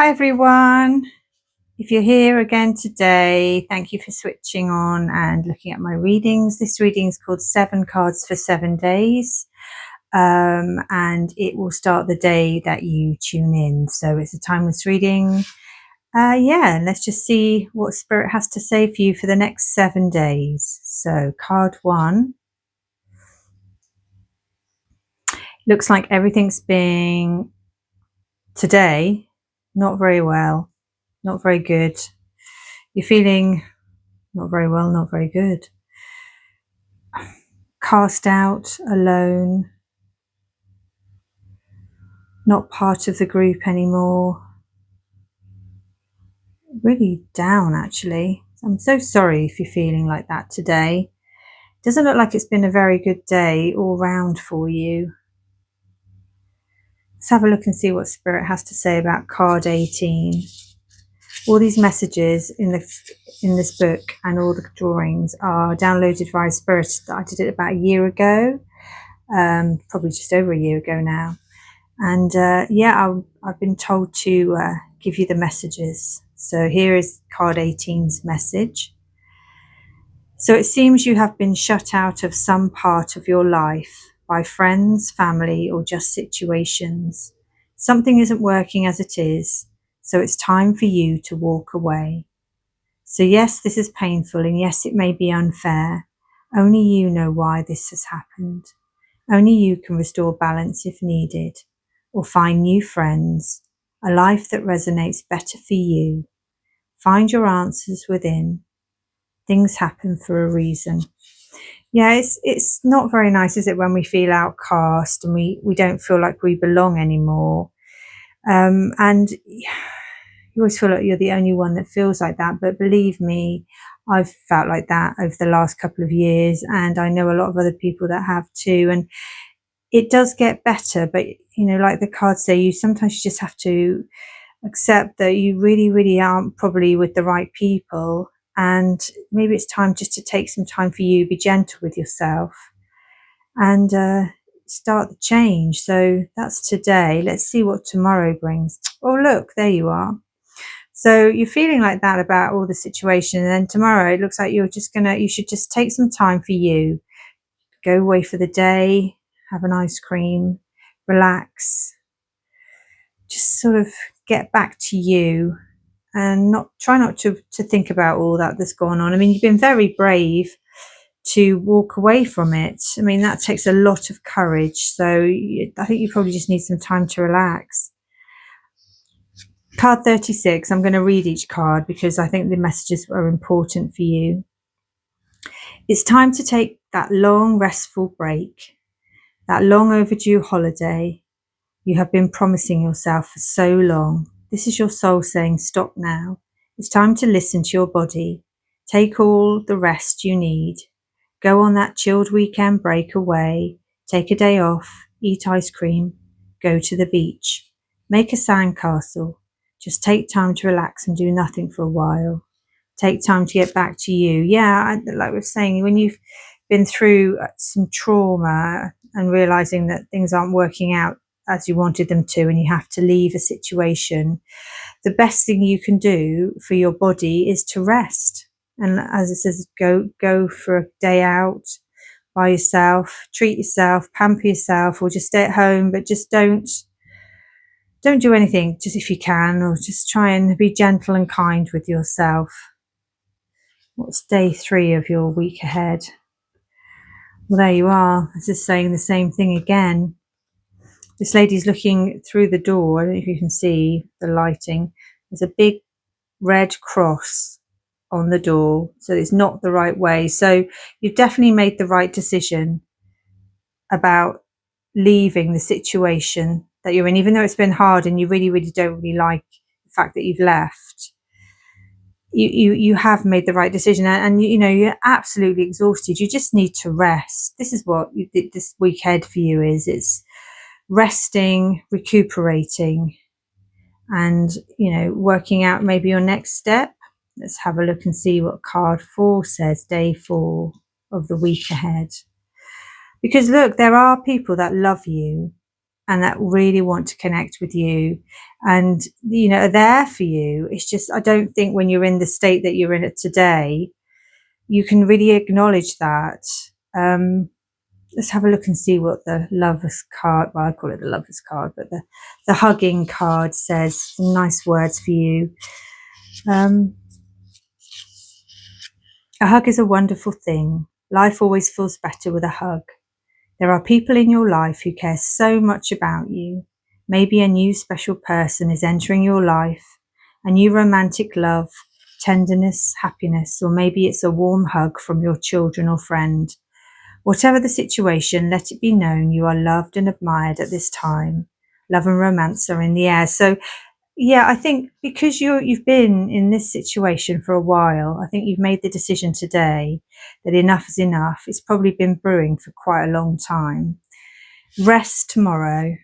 Hi everyone. If you're here again today, thank you for switching on and looking at my readings. This reading is called 7 Cards for 7 Days, and it will start the day that you tune in. So it's a timeless reading. Let's just see what Spirit has to say for you for the next 7 days. So card 1. Looks like everything's being today not very well, not very good. You're feeling not very well, not very good. Cast out, alone, not part of the group anymore. Really down, actually. I'm so sorry if you're feeling like that today. Doesn't look like it's been a very good day all round for you. Let's have a look and see what Spirit has to say about card 18. All these messages in this book and all the drawings are downloaded via Spirit. I did it about a year ago, probably just over a year ago now. And I've been told to give you the messages. So here is card 18's message. So it seems you have been shut out of some part of your life by friends, family, or just situations. Something isn't working as it is, so it's time for you to walk away. So yes, this is painful, and yes, it may be unfair. Only you know why this has happened. Only you can restore balance if needed, or find new friends, a life that resonates better for you. Find your answers within. Things happen for a reason. Yeah, it's not very nice, is it, when we feel outcast and we don't feel like we belong anymore. And you always feel like you're the only one that feels like that. But believe me, I've felt like that over the last couple of years, and I know a lot of other people that have too. And it does get better, but like the cards say, you sometimes just have to accept that you really, really aren't probably with the right people, and maybe it's time just to take some time for you, be gentle with yourself, and start the change. So that's today. Let's see what tomorrow brings. Oh, look, there you are. So you're feeling like that about all the situation, and then tomorrow it looks like you should just take some time for you. Go away for the day, have an ice cream, relax, just sort of get back to you, and try not to think about all that's gone on. I mean, you've been very brave to walk away from it. I mean, that takes a lot of courage. So I think you probably just need some time to relax. Card 36, I'm going to read each card because I think the messages are important for you. It's time to take that long, restful break, that long overdue holiday you have been promising yourself for so long. This is your soul saying, stop now. It's time to listen to your body. Take all the rest you need. Go on that chilled weekend break away. Take a day off. Eat ice cream. Go to the beach. Make a sandcastle. Just take time to relax and do nothing for a while. Take time to get back to you. Yeah, like we were saying, when you've been through some trauma and realizing that things aren't working out as you wanted them to, and you have to leave a situation, the best thing you can do for your body is to rest. And as it says, go for a day out by yourself, treat yourself, pamper yourself, or just stay at home, but just don't do anything, just if you can, or just try and be gentle and kind with yourself. What's day 3 of your week ahead? Well, there you are. This is saying the same thing again. This lady's looking through the door. I don't know if you can see the lighting. There's a big red cross on the door, so it's not the right way. So you've definitely made the right decision about leaving the situation that you're in, even though it's been hard and you really, really don't really like the fact that you've left. You have made the right decision, and you're absolutely exhausted. You just need to rest. This is what this week ahead for you is. It's resting, recuperating, and working out maybe your next step. Let's have a look and see what card 4 says, day 4 of the week ahead. Because look, there are people that love you, and that really want to connect with you and, you know, are there for you. It's just, I don't think when you're in the state that you're in it today, you can really acknowledge that. Let's have a look and see what the Lovers card, well, I call it the Lovers card, but the Hugging card says. Some nice words for you. A hug is a wonderful thing. Life always feels better with a hug. There are people in your life who care so much about you. Maybe a new special person is entering your life, a new romantic love, tenderness, happiness, or maybe it's a warm hug from your children or friend. Whatever the situation, let it be known you are loved and admired at this time. Love and romance are in the air. So, yeah, I think because you've been in this situation for a while, I think you've made the decision today that enough is enough. It's probably been brewing for quite a long time. Rest tomorrow.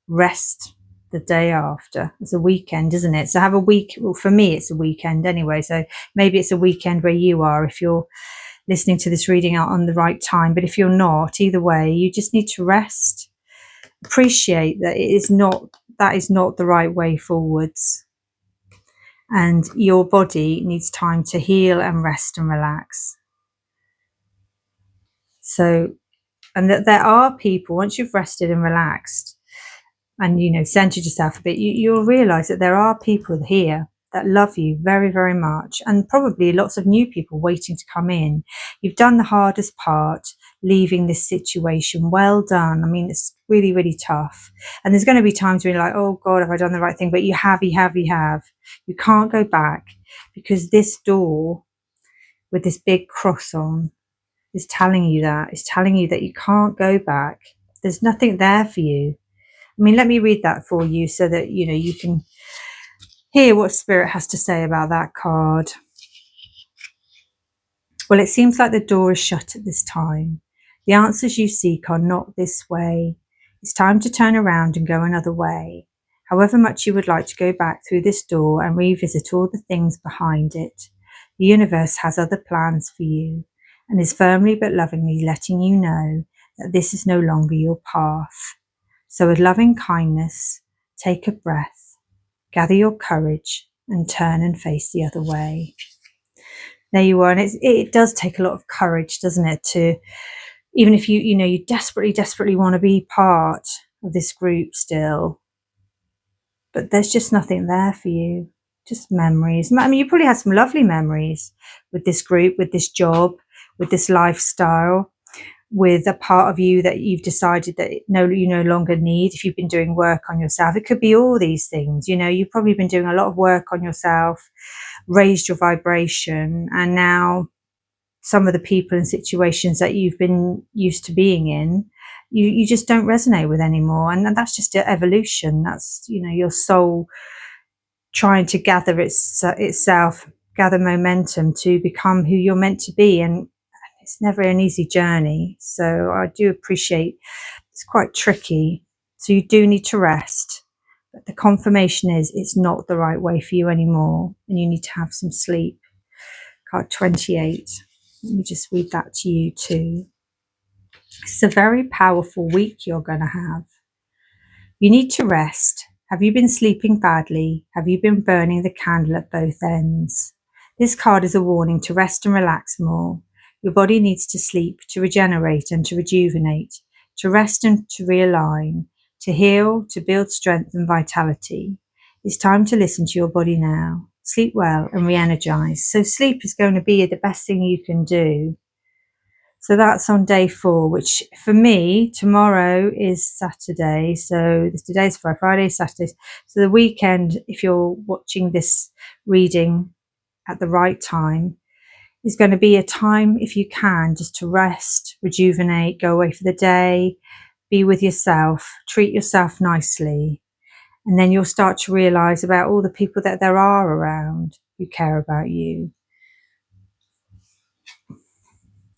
Rest the day after. It's a weekend, isn't it? So have a week. Well, for me, it's a weekend anyway. So maybe it's a weekend where you are if you're listening to this reading out on the right time. But if you're not, either way, you just need to rest. Appreciate that that is not the right way forwards. And your body needs time to heal and rest and relax. So, and that there are people, once you've rested and relaxed and, you know, centered yourself a bit, you'll realize that there are people here that love you very, very much, and probably lots of new people waiting to come in. You've done the hardest part, leaving this situation. Well done. I mean, it's really, really tough. And there's going to be times where you're like, oh God, have I done the right thing? But you have. You can't go back, because this door with this big cross on is telling you that. It's telling you that you can't go back. There's nothing there for you. I mean, let me read that for you so that, you know, you can hear what Spirit has to say about that card. Well, it seems like the door is shut at this time. The answers you seek are not this way. It's time to turn around and go another way. However much you would like to go back through this door and revisit all the things behind it, the universe has other plans for you and is firmly but lovingly letting you know that this is no longer your path. So with loving kindness, take a breath, gather your courage, and turn and face the other way. There you are. And it does take a lot of courage, doesn't it? To, even if you desperately want to be part of this group still, but there's just nothing there for you. Just memories. I mean, you probably had some lovely memories with this group, with this job, with this lifestyle, with a part of you that you've decided that you no longer need. If you've been doing work on yourself, it could be all these things. You know, you've probably been doing a lot of work on yourself, raised your vibration, and now some of the people and situations that you've been used to being in, you just don't resonate with anymore. And that's just evolution. That's, you know, your soul trying to gather itself, gather momentum to become who you're meant to be. And it's never an easy journey. So I do appreciate it's quite tricky. So you do need to rest. But the confirmation is it's not the right way for you anymore. And you need to have some sleep. Card 28. Let me just read that to you too. It's a very powerful week you're going to have. You need to rest. Have you been sleeping badly? Have you been burning the candle at both ends? This card is a warning to rest and relax more. Your body needs to sleep, to regenerate and to rejuvenate, to rest and to realign, to heal, to build strength and vitality. It's time to listen to your body now. Sleep well and re-energize. So sleep is going to be the best thing you can do. So that's on day 4, which for me, tomorrow is Saturday. So today's Friday, Saturday. So the weekend, if you're watching this reading at the right time, is going to be a time, if you can, just to rest, rejuvenate, go away for the day, be with yourself, treat yourself nicely. And then you'll start to realize about all the people that there are around who care about you.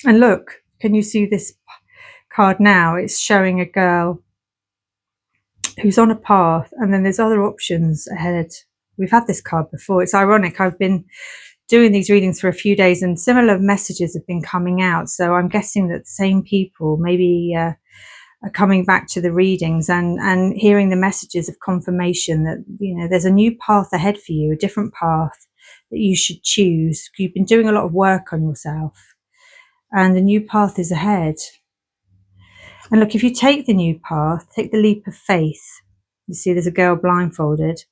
And look, can you see this card now? It's showing a girl who's on a path, and then there's other options ahead. We've had this card before. It's ironic. I've been doing these readings for a few days and similar messages have been coming out. So I'm guessing that the same people, maybe coming back to the readings and hearing the messages of confirmation that, there's a new path ahead for you, a different path that you should choose. You've been doing a lot of work on yourself, and a new path is ahead. And look, if you take the new path, take the leap of faith. You see, there's a girl blindfolded.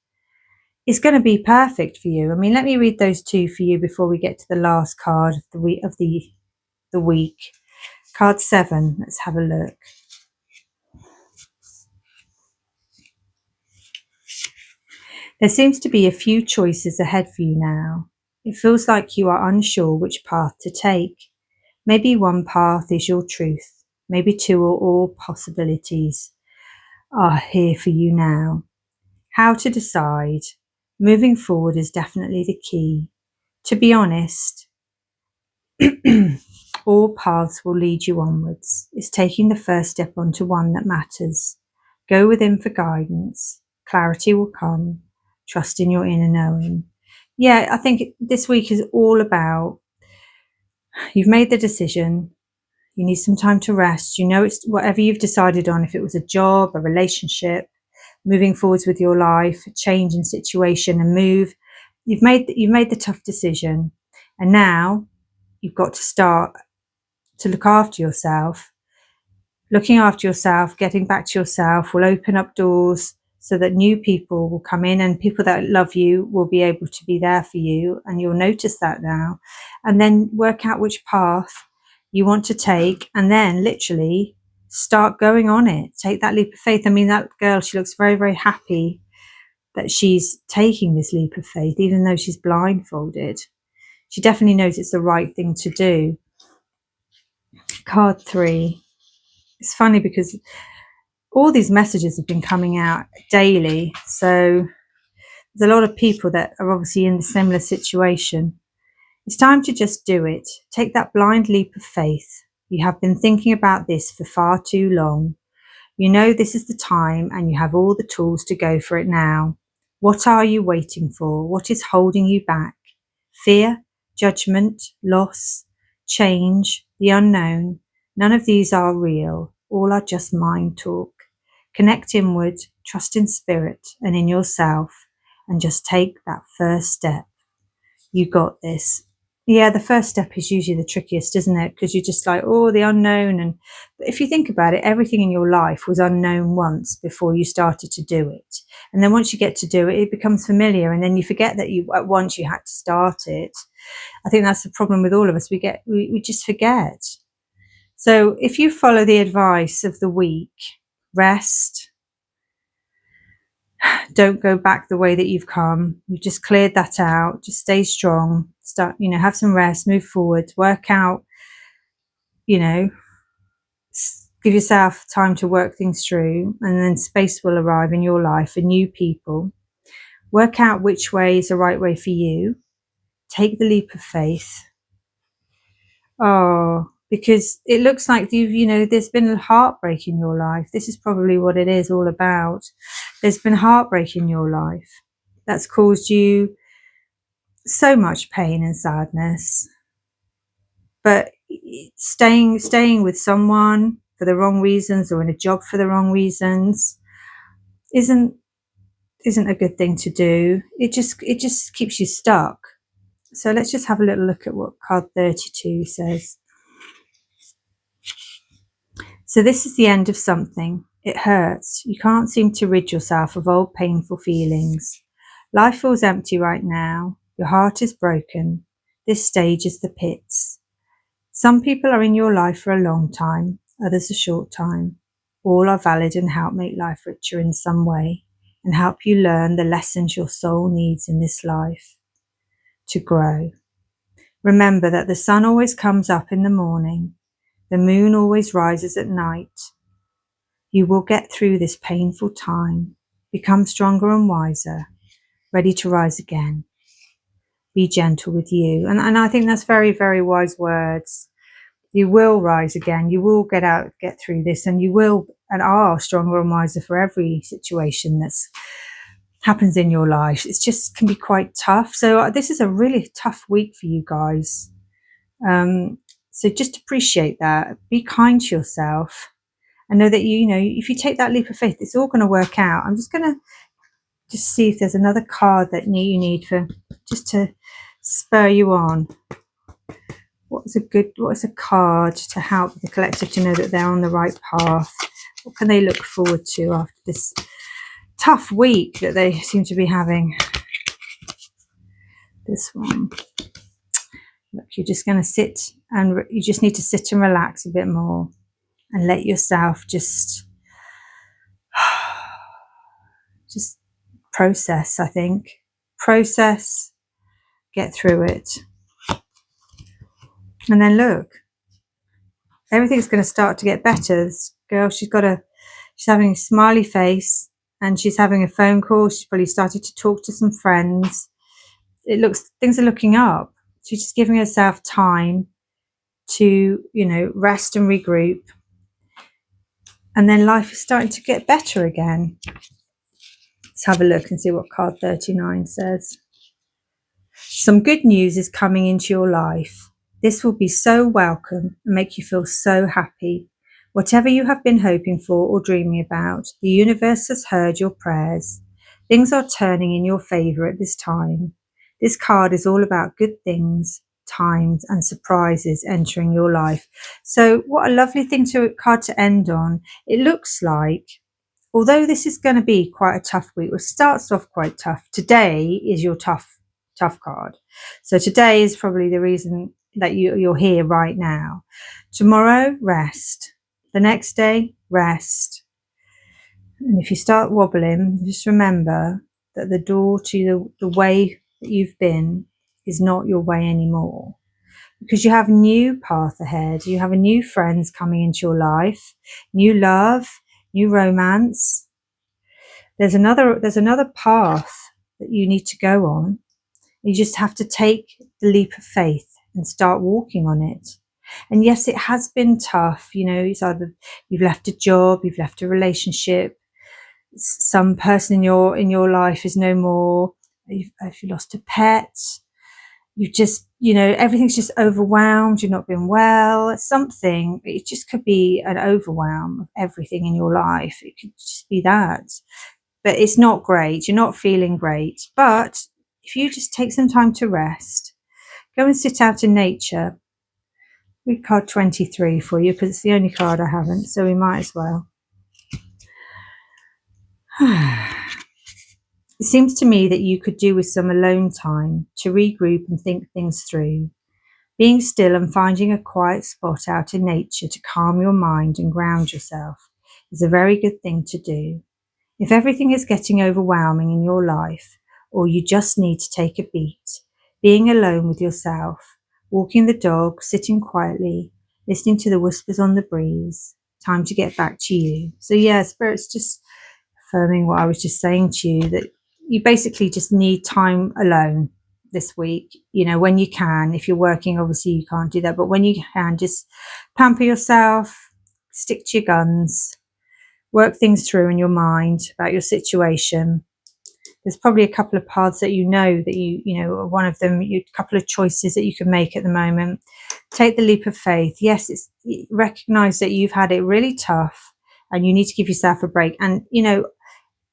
It's going to be perfect for you. I mean, let me read those two for you before we get to the last card of the week. Card 7. Let's have a look. There seems to be a few choices ahead for you now. It feels like you are unsure which path to take. Maybe one path is your truth. Maybe two or all possibilities are here for you now. How to decide? Moving forward is definitely the key. To be honest, all paths will lead you onwards. It's taking the first step onto one that matters. Go within for guidance. Clarity will come. Trust in your inner knowing. Yeah, I think this week is all about, you've made the decision. You need some time to rest. It's whatever you've decided on, if it was a job, a relationship, moving forwards with your life, a change in situation, a move. You've made the tough decision, and now you've got to start to look after yourself. Looking after yourself, getting back to yourself will open up doors so that new people will come in, and people that love you will be able to be there for you, and you'll notice that now. And then work out which path you want to take, and then literally start going on it. Take that leap of faith. I mean, that girl, she looks very, very happy that she's taking this leap of faith, even though she's blindfolded. She definitely knows it's the right thing to do. Card 3. It's funny because all these messages have been coming out daily. So there's a lot of people that are obviously in a similar situation. It's time to just do it. Take that blind leap of faith. You have been thinking about this for far too long. You know this is the time, and you have all the tools to go for it now. What are you waiting for? What is holding you back? Fear, judgment, loss, change, the unknown. None of these are real. All are just mind talk. Connect inward, trust in spirit and in yourself, and just take that first step. You got this. Yeah, the first step is usually the trickiest, isn't it? Because you're just like, the unknown. But if you think about it, everything in your life was unknown once before you started to do it. And then once you get to do it, it becomes familiar. And then you forget that at once you had to start it. I think that's the problem with all of us. We just forget. So if you follow the advice of the week, rest, don't go back the way that you've come. You've just cleared that out. Just stay strong. Start, have some rest, move forward, work out, give yourself time to work things through, and then space will arrive in your life for new people. Work out which way is the right way for you. Take the leap of faith. Because it looks like there's been a heartbreak in your life. This is probably what it is all about. There's been heartbreak in your life that's caused you so much pain and sadness. But staying with someone for the wrong reasons, or in a job for the wrong reasons, isn't a good thing to do. It just keeps you stuck. So let's just have a little look at what card 32 says. So this is the end of something. It hurts. You can't seem to rid yourself of old painful feelings. Life feels empty right now. Your heart is broken. This stage is the pits. Some people are in your life for a long time, others a short time. All are valid and help make life richer in some way, and help you learn the lessons your soul needs in this life to grow. Remember that the sun always comes up in the morning. The moon always rises at night. You will get through this painful time, become stronger and wiser, ready to rise again. Be gentle with you. And I think that's very, very wise words. You will rise again. You will get through this, and you will and are stronger and wiser for every situation that's happens in your life. It's just can be quite tough. So this is a really tough week for you guys. So just appreciate that. Be kind to yourself, and know that you know, if you take that leap of faith, it's all going to work out. I'm just going to see if there's another card that you need for just to spur you on. What is a card to help the collective to know that they're on the right path? What can they look forward to after this tough week that they seem to be having? This one. Look, you're just going to sit, and you just need to sit and relax a bit more and let yourself just process, I think. Process, get through it. And then look, everything's going to start to get better. This girl, she's having a smiley face, and she's having a phone call. She's probably started to talk to some friends. Things are looking up. She's just giving herself time to, rest and regroup. And then life is starting to get better again. Let's have a look and see what card 39 says. Some good news is coming into your life. This will be so welcome and make you feel so happy. Whatever you have been hoping for or dreaming about, the universe has heard your prayers. Things are turning in your favor at this time. This card is all about good things, times and surprises entering your life. So what a lovely card to end on. It looks like, although this is going to be quite a tough week, it starts off quite tough. Today is your tough card. So today is probably the reason that you're here right now. Tomorrow, rest. The next day, rest. And if you start wobbling, just remember that the door to the way that you've been is not your way anymore, because you have a new path ahead. You have a new friends coming into your life, new love, new romance. There's another path that you need to go on. You just have to take the leap of faith and start walking on it. And yes, it has been tough. It's either you've left a job, you've left a relationship, some person in your life is no more. If you lost a pet, you just, everything's just overwhelmed. You've not been well. Something. It just could be an overwhelm of everything in your life. It could just be that. But it's not great. You're not feeling great. But if you just take some time to rest, go and sit out in nature. Read card 23 for you, because it's the only card I haven't, so we might as well. It seems to me that you could do with some alone time to regroup and think things through. Being still and finding a quiet spot out in nature to calm your mind and ground yourself is a very good thing to do. If everything is getting overwhelming in your life, or you just need to take a beat, being alone with yourself, walking the dog, sitting quietly, listening to the whispers on the breeze, time to get back to you. So yeah, Spirit's just affirming what I was just saying to you, that you basically just need time alone this week. When you can. If you're working, obviously you can't do that, but when you can, just pamper yourself, stick to your guns, work things through in your mind about your situation. There's probably a couple of paths that that one of them, a couple of choices that you can make at the moment. Take the leap of faith. Yes, recognize that you've had it really tough and you need to give yourself a break. And,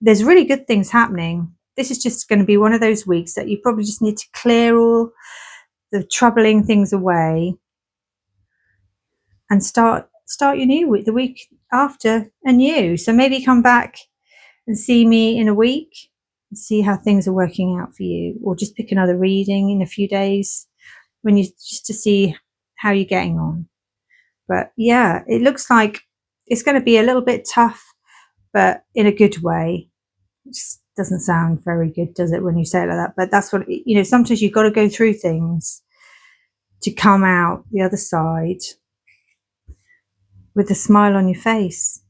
there's really good things happening. This is just going to be one of those weeks that you probably just need to clear all the troubling things away and start your new week, the week after anew. So maybe come back and see me in a week and see how things are working out for you, or just pick another reading in a few days just to see how you're getting on. But yeah, it looks like it's going to be a little bit tough, but in a good way. It just doesn't sound very good, does it, when you say it like that? But that's what, sometimes you've got to go through things to come out the other side with a smile on your face.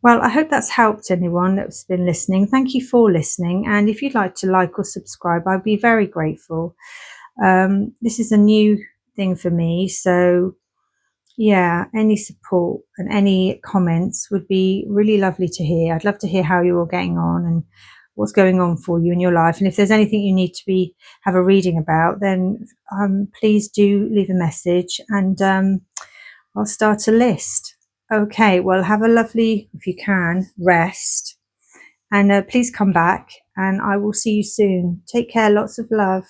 Well, I hope that's helped anyone that's been listening. Thank you for listening. And if you'd like to like or subscribe, I'd be very grateful. This is a new thing for me. So yeah, any support and any comments would be really lovely to hear. I'd love to hear how you're all getting on and what's going on for you in your life. And if there's anything you need to have a reading about, then please do leave a message, and I'll start a list. Okay, well, have a lovely, if you can, rest. And please come back and I will see you soon. Take care. Lots of love.